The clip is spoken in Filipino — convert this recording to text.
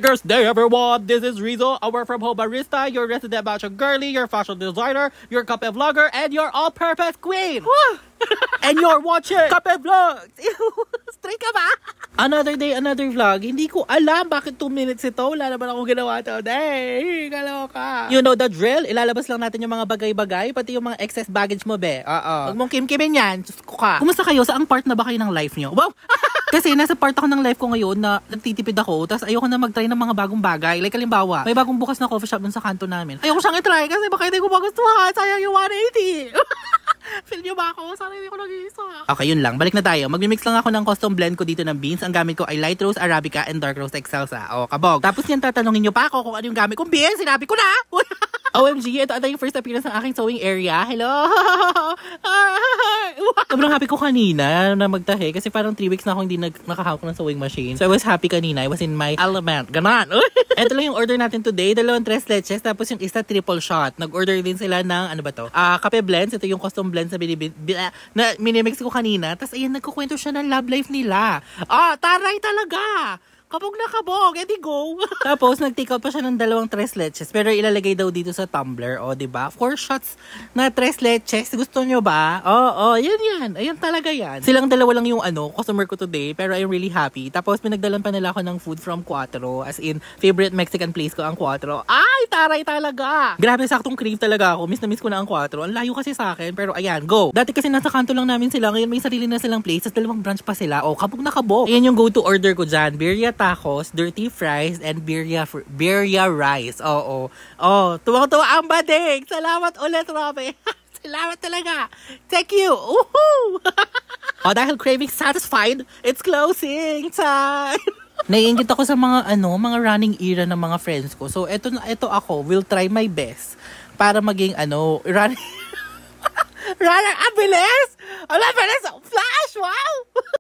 Cheers day, everyone! This is Rizzo, a work-from-home barista, your resident matcha girly, your fashion designer, your kape vlogger, and your all-purpose queen! And you're watching Kape Vlogs! Straight ka ba? Another day, another vlog. Hindi ko alam bakit 2 minutes ito. Wala naman akong ginawa today. Kaloka. You know the drill? Ilalabas lang natin yung mga bagay-bagay, pati yung mga excess baggage mo, be. Huwag mong kim-kimin yan. Diyos ko ka. Kumusta kayo? Saang part na ba kayo ng life nyo? Wow! Kasi nasa part ako ng life ko ngayon na nagtitipid ako, tapos ayoko na mag-try ng mga bagong bagay. Like halimbawa, may bagong bukas na coffee shop dun sa kanto namin. Ayoko siyang i-try kasi baka hindi ko magustuhan. Sayang yung 180. Feel nyo ba ako? Sana hindi ko nag-iisa. Okay, yun lang. Balik na tayo. Magmimix lang ako ng custom blend ko dito ng beans. Ang gamit ko ay light roast, arabica, and dark roast excelsa. O, kabog. Tapos yan tatanungin nyo pa ako kung ano yung gamit kong beans. Sinabi ko na! OMG, ito yung first appearance ng aking sewing area. Hello! Sobrang happy ko kanina na magtahe kasi parang 3 weeks na ako hindi nakahawak ng sewing machine. So I was happy kanina. I was in my element. Ganon! Ito lang yung order natin today. 2 tres leches. Tapos yung isa triple shot. Nag-order din sila ng ano ba to? Kape blends. Ito yung custom blends na minimix ko kanina. Tapos ayan, nagkukwento siya ng love life nila. Taray talaga! Kabog na kabog, edi go. Tapos, nag-take out pa siya ng 2 tres leches. Pero ilalagay daw dito sa tumbler. O, diba? 4 shots na tres leches. Gusto nyo ba? Yan. Ayan talaga yan. Silang dalawa lang yung customer ko today. Pero I'm really happy. Tapos, pinagdalan pa nila ako ng food from Cuatro. As in, favorite Mexican place ko ang Cuatro. Ay, taray talaga. Grabe, saktong crave talaga ako. Miss na miss ko na ang Cuatro. Ang layo kasi sa akin. Pero ayan, go. Dati kasi nasa kanto lang namin sila. Ngayon may sarili na silang place. Tapos 2 branch pa sila. O, kabog na kabog. Ayan yung go-to order ko dyan. Birria tacos, dirty fries, and birria rice. Oo. Tuwang-tuwa ang bading. Salamat ulit, Robby. Salamat talaga. Thank you. Woohoo! Dahil craving satisfied, it's closing time. Naiingit ako sa mga running era ng mga friends ko. So, eto ako, will try my best para maging running. Runner, bilis! Bilis! Flash! Wow!